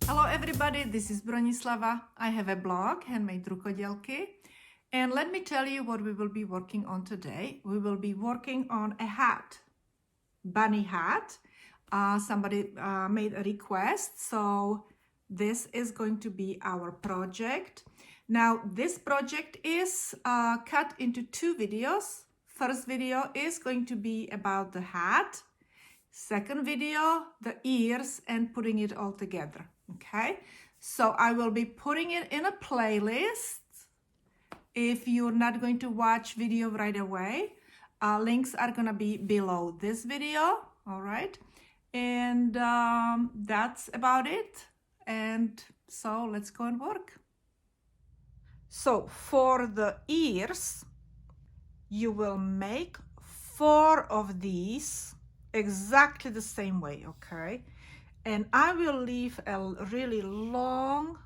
Hello everybody, this is Bronislava. I have a blog, HandMadeRukodelky, and let me tell you what we will be working on today. We will be working on a hat, bunny hat. Somebody made a request, so this is going to be our project. Now, this project is cut into two videos. First video is going to be about the hat. Second video, the ears and putting it all together. Okay, so I will be putting it in a playlist. If you're not going to watch video right away, links are gonna be below this video. All right, and that's about it. And so let's go and work. So for the ears, you will make 4 of these exactly the same way, okay? And I will leave a really long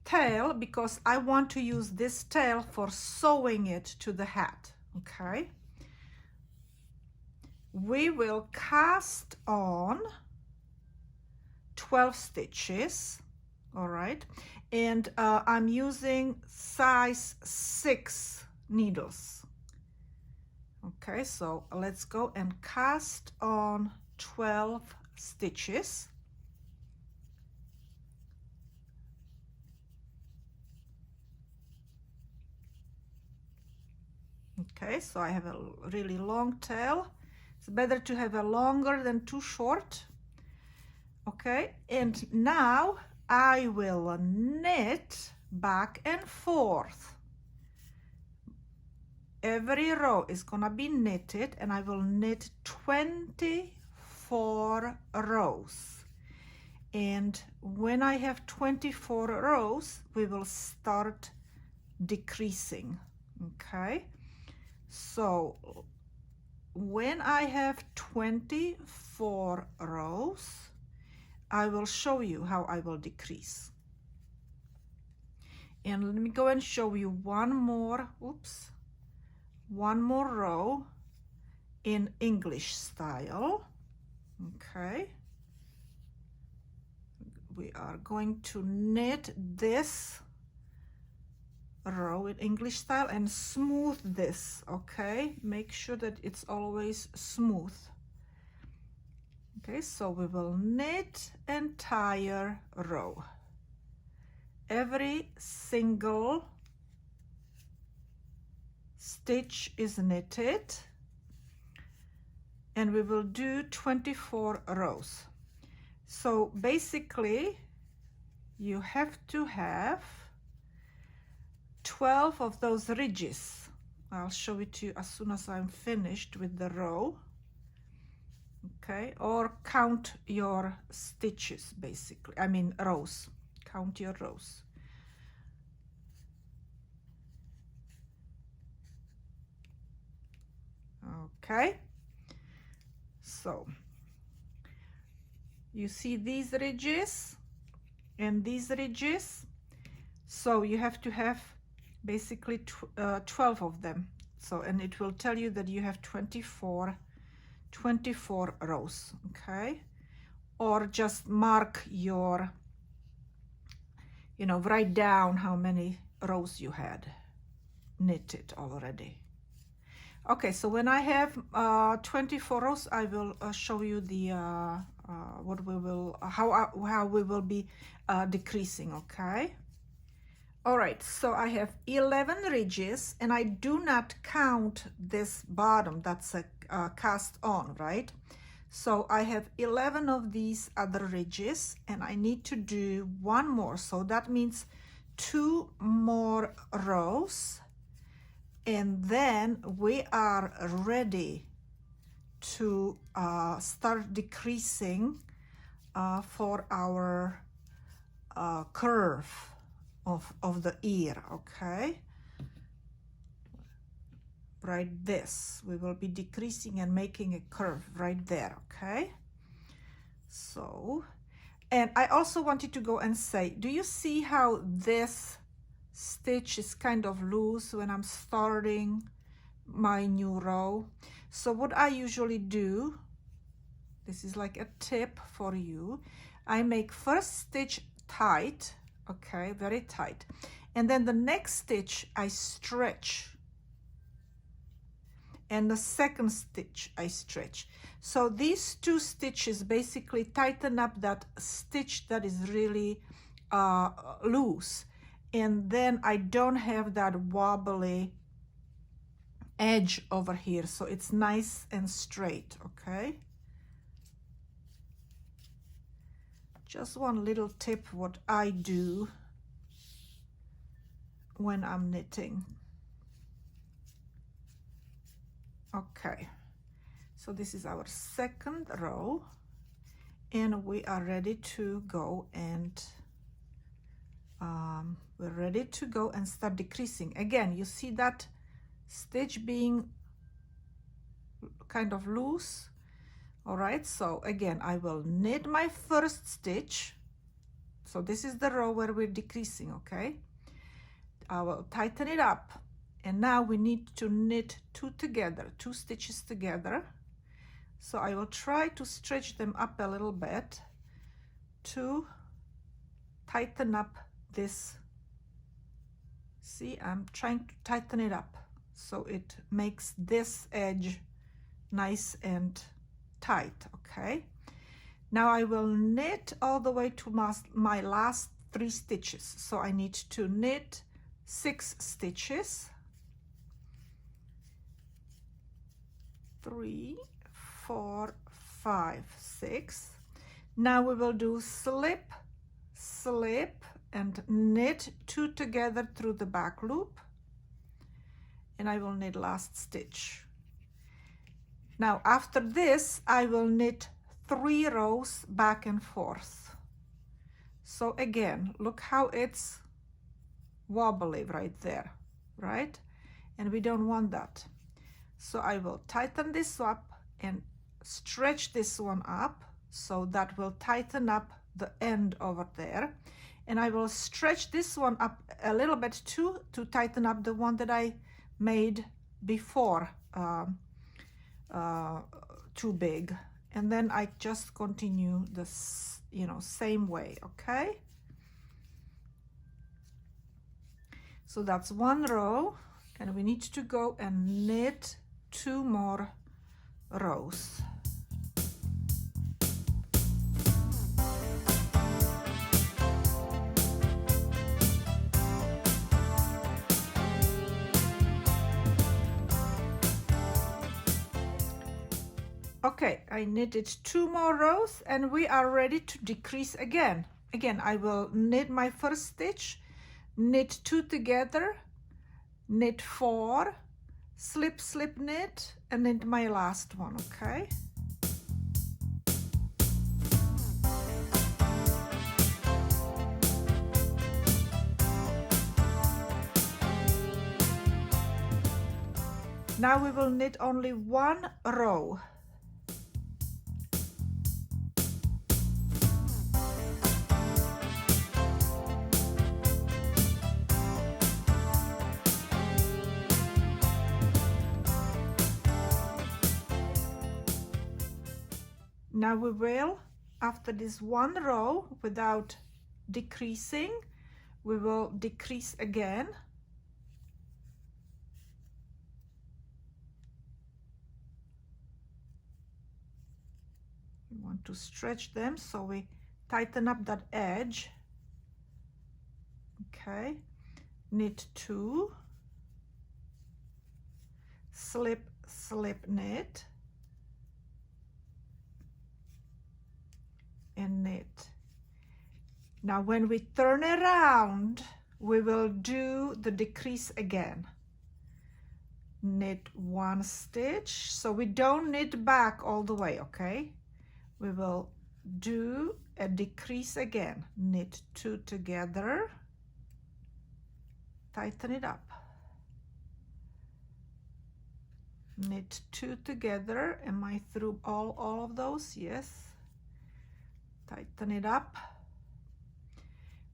tail because I want to use this tail for sewing it to the hat, okay? We will cast on 12 stitches, all right? And I'm using size 6 needles. Okay, so let's go and cast on 12 stitches. Okay, so I have a really long tail. It's better to have a longer than too short. Okay, and now I will knit back and forth. Every row is gonna be knitted, and I will knit 24 rows. And when I have 24 rows, we will start decreasing, okay? So when I have 24 rows, I will show you how I will decrease. And let me go and show you one more row in English style. Okay, we are going to knit this row in English style and smooth this. Okay, make sure that it's always smooth. Okay, so we will knit entire row. Every single stitch is knitted, and we will do 24 rows. So basically you have to have 12 of those ridges. I'll show it to you as soon as I'm finished with the row. Okay, or count your stitches, basically, I mean rows, count your rows. Okay, so you see these ridges and these ridges, so you have to have basically 12 of them. So, and it will tell you that you have 24 rows, okay? Or just mark your, write down how many rows you had knitted already. Okay, so when I have 24 rows, I will show you the how we will be decreasing. Okay. All right, so I have 11 ridges, and I do not count this bottom. That's a cast on, right? So I have 11 of these other ridges, and I need to do one more. So that means 2 more rows. And then we are ready to start decreasing for our curve of the ear, okay? Right, this. We will be decreasing and making a curve right there, okay? So, and I also wanted to go and say, do you see how this stitch is kind of loose when I'm starting my new row? So what I usually do This is like a tip for you. I make first stitch tight, okay, very tight, and then the next stitch I stretch, and the second stitch I stretch. So these two stitches basically tighten up that stitch that is really loose, and then I don't have that wobbly edge over here, so it's nice and straight. Okay, just one little tip what I do when I'm knitting. Okay, so this is our second row, and we are ready to go, and we're ready to go and start decreasing. Again, you see that stitch being kind of loose. All right, so again, I will knit my first stitch. So this is the row where we're decreasing. Okay, I will tighten it up, and now we need to knit two stitches together. So I will try to stretch them up a little bit to tighten up this. See, I'm trying to tighten it up so it makes this edge nice and tight. Okay, now I will knit all the way to my last 3 stitches. So I need to knit 6 stitches. 3, 4, 5, 6. Now we will do slip, slip, and knit 2 together through the back loop, and I will knit last stitch. Now after this I will knit 3 rows back and forth. So again, look how it's wobbly right there, right? And we don't want that. So I will tighten this up and stretch this one up, so that will tighten up the end over there. And I will stretch this one up a little bit too, to tighten up the one that I made before too big. And then I just continue this, you know, same way. Okay, so that's 1 row, and we need to go and knit 2 more rows. Okay, I knitted 2 more rows, and we are ready to decrease again. Again, I will knit my first stitch, knit 2 together, knit 4, slip, slip, knit, and knit my last one. Okay, now we will knit only 1 row. Now we will, after this 1 row without decreasing, we will decrease again. We want to stretch them, so we tighten up that edge. Okay, knit 2, slip, slip, knit, and knit. Now when we turn around, we will do the decrease again. Knit 1 stitch, so we don't knit back all the way. Okay, we will do a decrease again. Knit 2 together, tighten it up, knit 2 together. Am I through all of those? Yes. Tighten it up,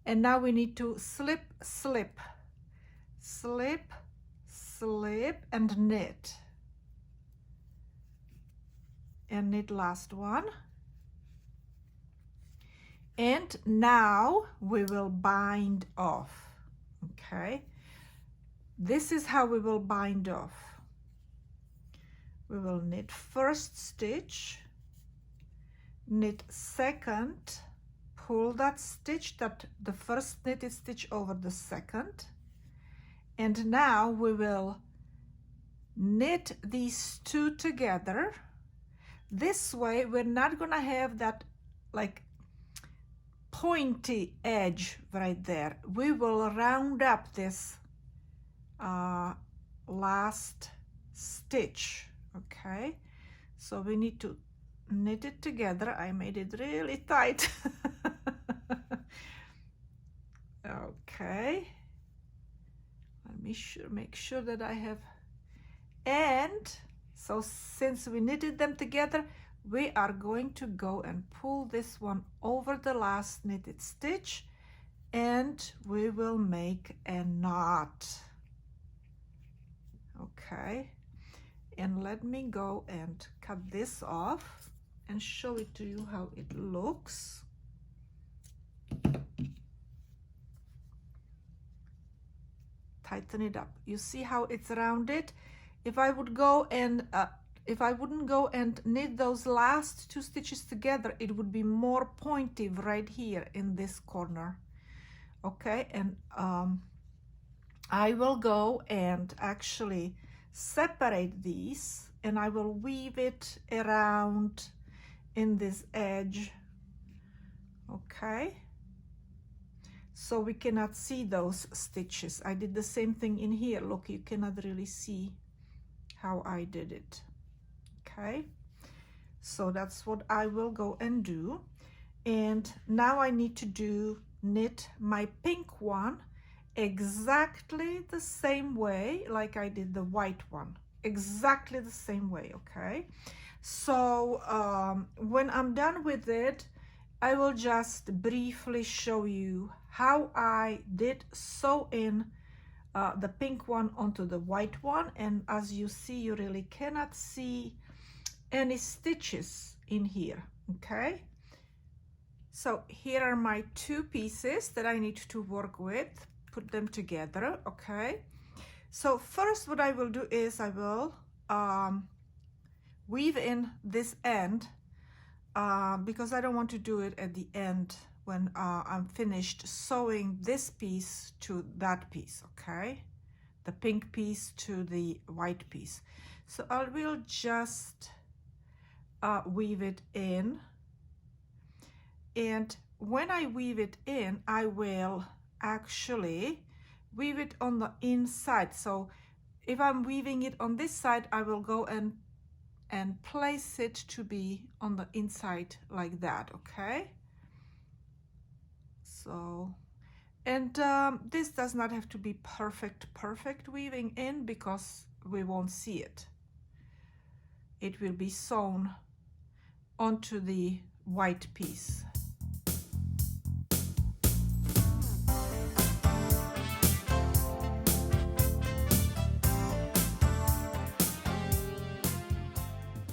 and now we need to slip, slip, slip, slip, and knit. and knit last one. And now we will bind off. Okay, this is how we will bind off. We will knit first stitch, knit second, pull that stitch, that the first knitted stitch over the second, and now we will knit these two together. This way we're not gonna have that like pointy edge right there. We will round up this last stitch. Okay, so we need to knit it together. I made it really tight. Okay, let me make sure that I have, and so since we knitted them together, we are going to go and pull this one over the last knitted stitch, and we will make a knot. Okay, and let me go and cut this off and show it to you how it looks. Tighten it up. You see how it's rounded? If I would go and if I wouldn't go and knit those last two stitches together, it would be more pointy right here in this corner. Okay, and I will go and actually separate these, and I will weave it around in this edge. Okay, so we cannot see those stitches. I did the same thing in here. Look, you cannot really see how I did it. Okay, so that's what I will go and do. And now I need to knit my pink one exactly the same way like I did the white one, exactly the same way. Okay, so when I'm done with it, I will just briefly show you how I did sew in the pink one onto the white one. And as you see, you really cannot see any stitches in here. Okay, so here are my two pieces that I need to work with, put them together. Okay, so first what I will do is I will weave in this end because I don't want to do it at the end when I'm finished sewing this piece to that piece. Okay, the pink piece to the white piece. So I will just weave it in, and when I weave it in, I will actually weave it on the inside. So if I'm weaving it on this side, I will go and place it to be on the inside like that. Okay, so, and this does not have to be perfect weaving in, because we won't see it. It will be sewn onto the white piece.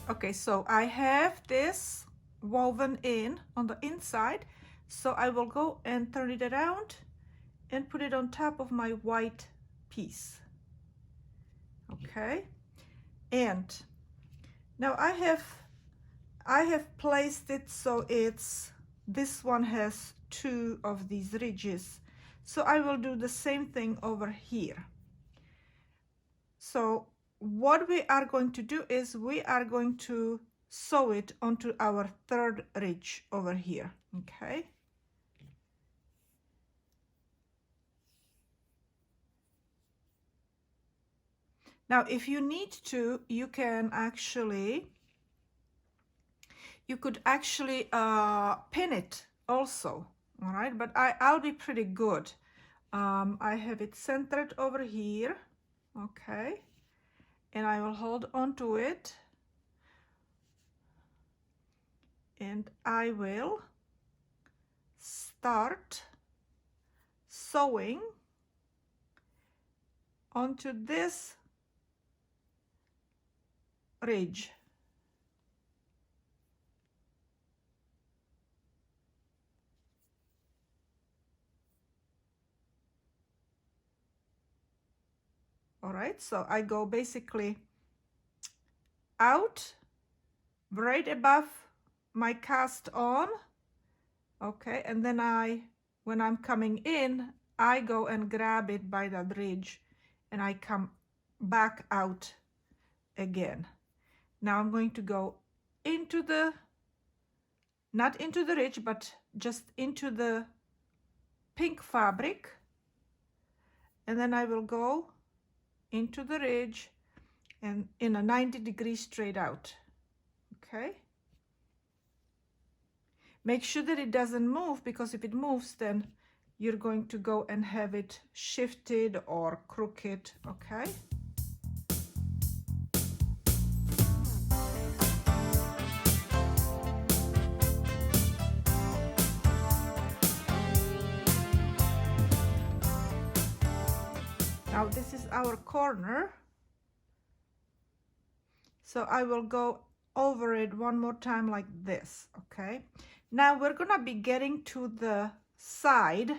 Okay, so I have this woven in on the inside, so I will go and turn it around and put it on top of my white piece. Okay, and now I have placed it so this one has two of these ridges, so I will do the same thing over here. So what we are going to do is we are going to sew it onto our third ridge over here. Okay, now if you need to, you could actually pin it also. All right, but I'll be pretty good. I have it centered over here. Okay, and I will hold on to it, and I will start sewing onto this ridge. All right, so I go basically out right above my cast on. Okay, and then when I'm coming in, I go and grab it by that ridge and I come back out again. Now I'm going to go into the, not into the ridge, but just into the pink fabric, and then I will go into the ridge and in a 90 degrees straight out. Okay, make sure that it doesn't move, because if it moves, then you're going to go and have it shifted or crooked. Okay, now this is our corner, so I will go over it one more time like this. Okay, now we're gonna be getting to the side.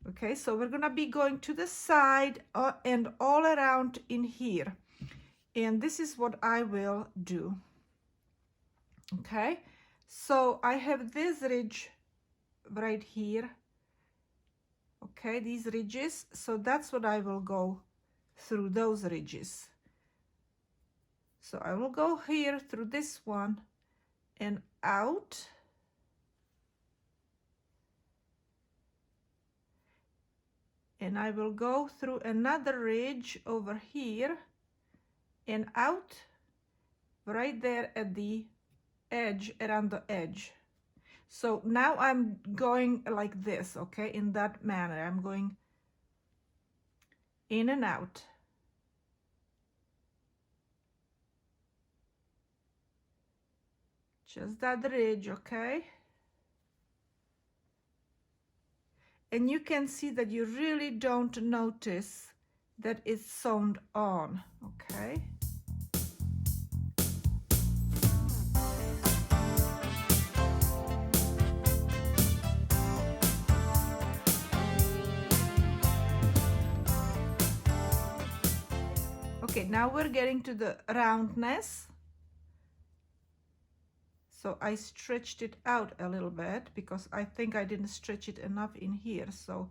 Okay, so we're gonna be going to the side and all around in here, and this is what I will do. Okay, so I have this ridge right here. Okay, these ridges, so that's what I will go through, those ridges. So I will go here through this one and out, and I will go through another ridge over here and out right there at the edge, around the edge. So now I'm going like this, okay, in that manner. I'm going in and out. Just that ridge, okay? And you can see that you really don't notice that it's sewn on, okay? Okay, now we're getting to the roundness. So I stretched it out a little bit because I think I didn't stretch it enough in here. So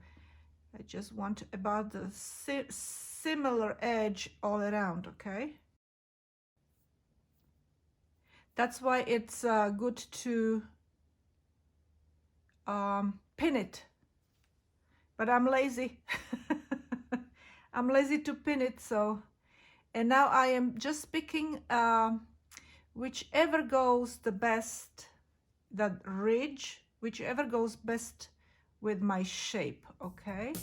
I just want about the similar edge all around, okay? That's why it's good to pin it. But I'm lazy. I'm lazy to pin it, so. And now I am just picking whichever goes the best, that ridge, whichever goes best with my shape, okay?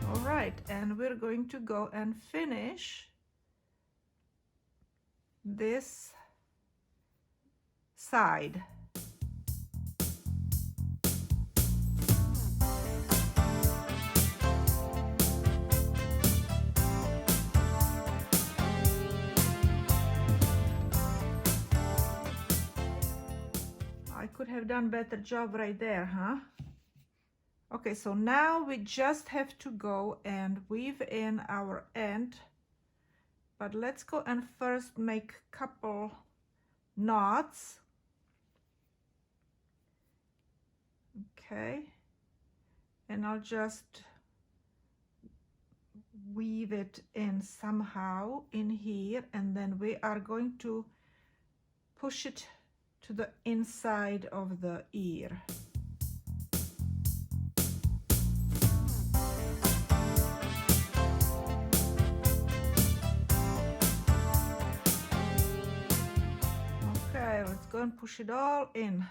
All right, and we're going to go and finish this side. I could have done better job right there, huh? Okay, so now we just have to go and weave in our end, but let's go and first make a couple knots. Okay, and I'll just weave it in somehow in here, and then we are going to push it to the inside of the ear. Okay, let's go and push it all in.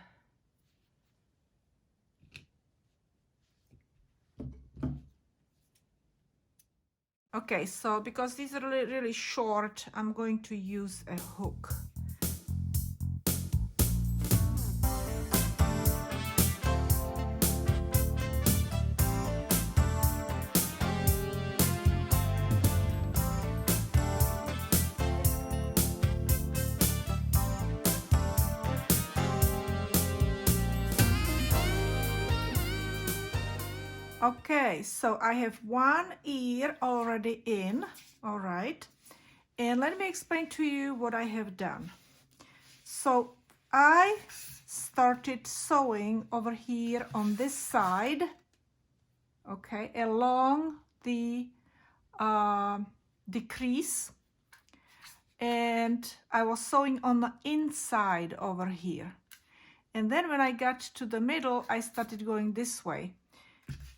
Okay, so because these are really short, I'm going to use a hook. Okay, so I have one ear already in, all right. And let me explain to you what I have done. So I started sewing over here on this side, okay, along the crease, and I was sewing on the inside over here. And then when I got to the middle, I started going this way.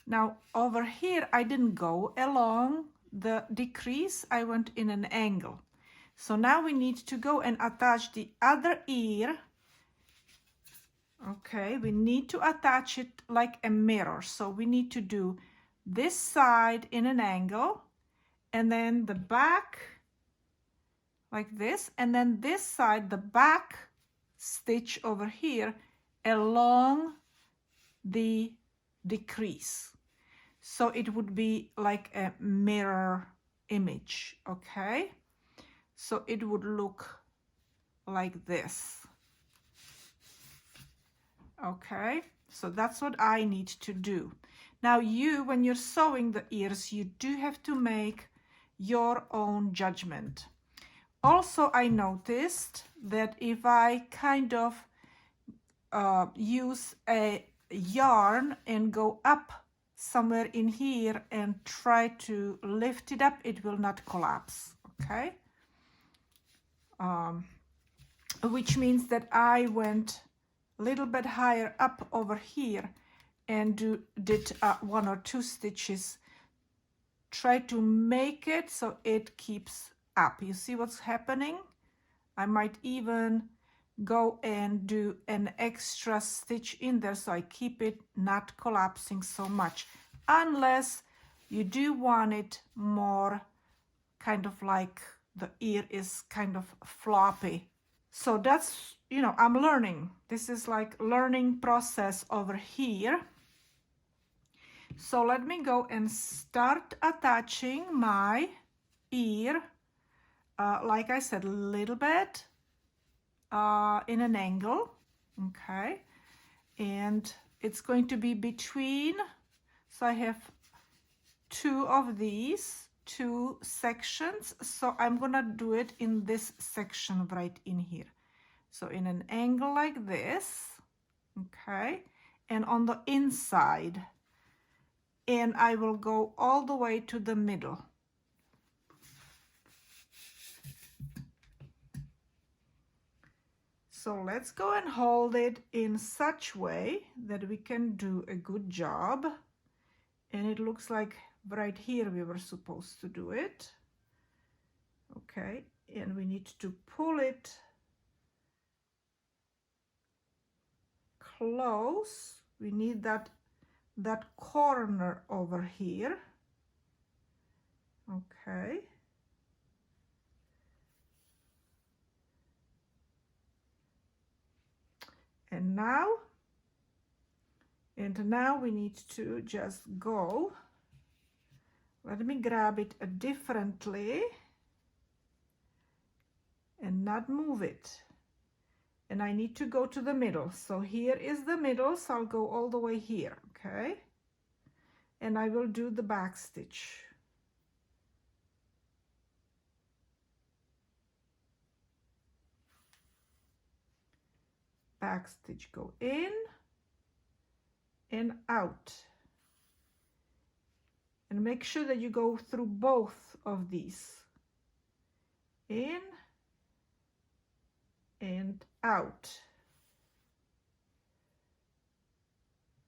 Now over here, I didn't go along the decrease, I went in an angle. So now we need to go and attach the other ear. Okay, we need to attach it like a mirror. So we need to do this side in an angle, and then the back like this, and then this side, the back stitch over here along the decrease. So it would be like a mirror image, okay? So it would look like this. Okay, so that's what I need to do. Now you, when you're sewing the ears, you do have to make your own judgment. Also, I noticed that if I kind of use a yarn and go up somewhere in here and try to lift it up, it will not collapse, okay? Which means that I went a little bit higher up over here and did 1 or 2 stitches, try to make it so it keeps up. You see what's happening? I might even go and do an extra stitch in there so I keep it not collapsing so much, unless you do want it more kind of like the ear is kind of floppy. So that's, you know, I'm learning. This is like learning process over here. So let me go and start attaching my ear, like I said, a little bit in an angle, okay? And it's going to be between, so I have 2 of these, 2 sections, so I'm gonna do it in this section right in here. So in an angle like this, okay, and on the inside, and I will go all the way to the middle. So let's go and hold it in such way that we can do a good job. And it looks like right here we were supposed to do it. Okay, and we need to pull it close. We need that corner over here. Okay. And now we need to just go. Let me grab it differently and not move it. And I need to go to the middle. So here is the middle, so I'll go all the way here, okay? And I will do the back stitch. Back stitch, go in and out. And make sure that you go through both of these. In and out.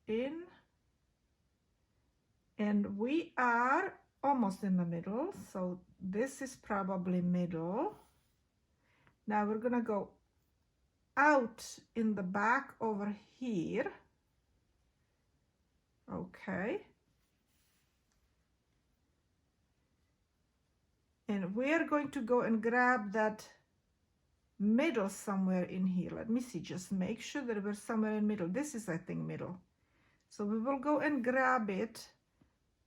In. And we are almost in the middle, so this is probably middle. Now we're gonna go out in the back over here. Okay. And we are going to go and grab that middle somewhere in here. Let me see, just make sure that we're somewhere in middle. This is, I think, middle. So we will go and grab it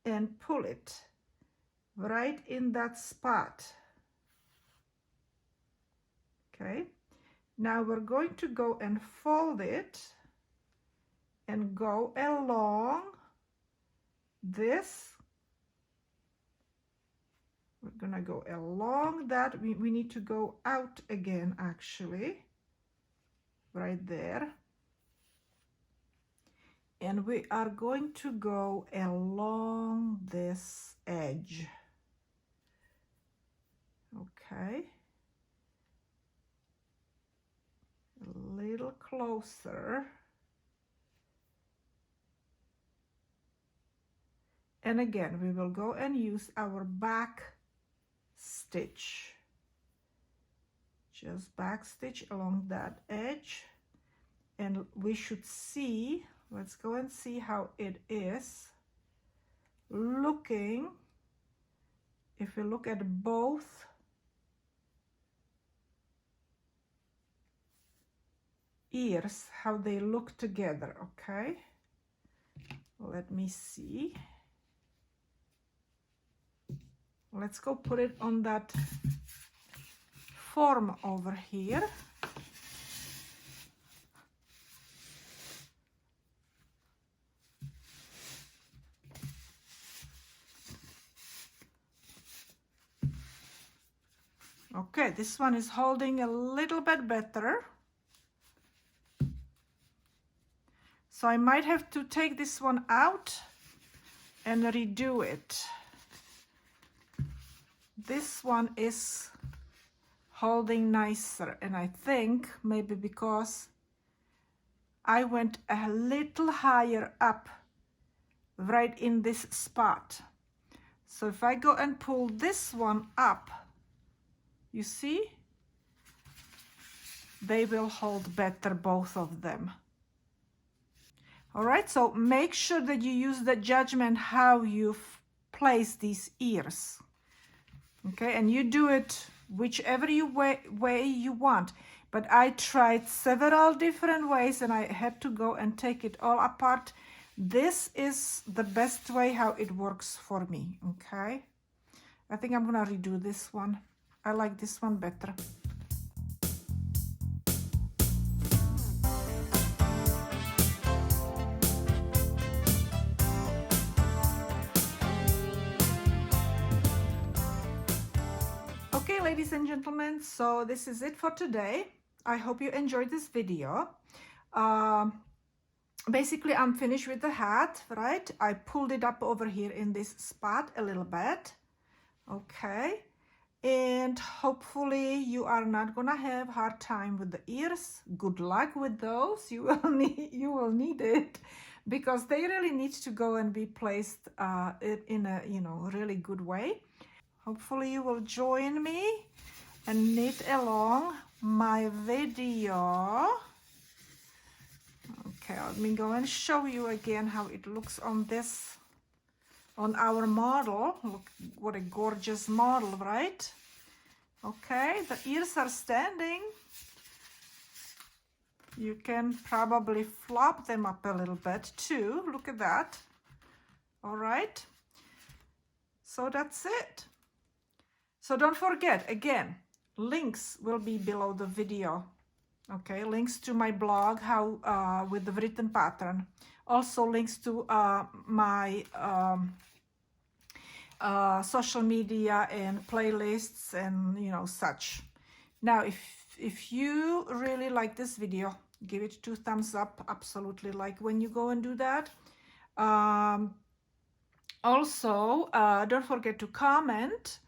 and pull it right in that spot. Okay. Now we're going to go and fold it and go along this. We're gonna go along that. We need to go out again, actually, right there. And we are going to go along this edge. Okay. A little closer. And again, we will go and use our back stitch. Just back stitch along that edge. And we should see, let's go and see how it is looking. If we look at both ears, how they look together, okay? Let me see. Let's go put it on that form over here. Okay, this one is holding a little bit better. So I might have to take this one out and redo it. This one is holding nicer, and I think maybe because I went a little higher up right in this spot. So if I go and pull this one up, you see, they will hold better, both of them. All right, so make sure that you use the judgment how you place these ears. Okay, and you do it whichever way you want. But I tried several different ways and I had to go and take it all apart. This is the best way how it works for me, okay? I think I'm gonna redo this one. I like this one better. Okay, ladies and gentlemen, so this is it for today. I hope you enjoyed this video. Basically, I'm finished with the hat, right? I pulled it up over here in this spot a little bit. Okay, and hopefully you are not gonna have hard time with the ears. Good luck with those. You will need it, because they really need to go and be placed in a really good way. Hopefully you will join me and knit along my video. Okay, let me go and show you again how it looks on this, on our model. Look what a gorgeous model, right? Okay, the ears are standing. You can probably flop them up a little bit too. Look at that. All right, so that's it. So don't forget, again, links will be below the video. Okay, links to my blog, how with the written pattern. Also links to my social media and playlists and such. Now, if you really like this video, give it 2 thumbs up. Absolutely, like when you go and do that. Also, don't forget to comment.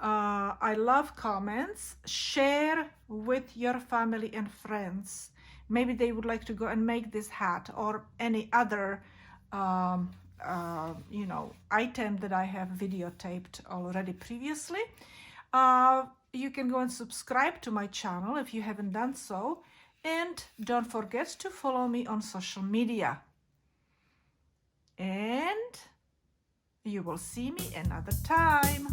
I love comments. Share with your family and friends. Maybe they would like to go and make this hat or any other item that I have videotaped already previously. You can go and subscribe to my channel if you haven't done so, and don't forget to follow me on social media. And you will see me another time.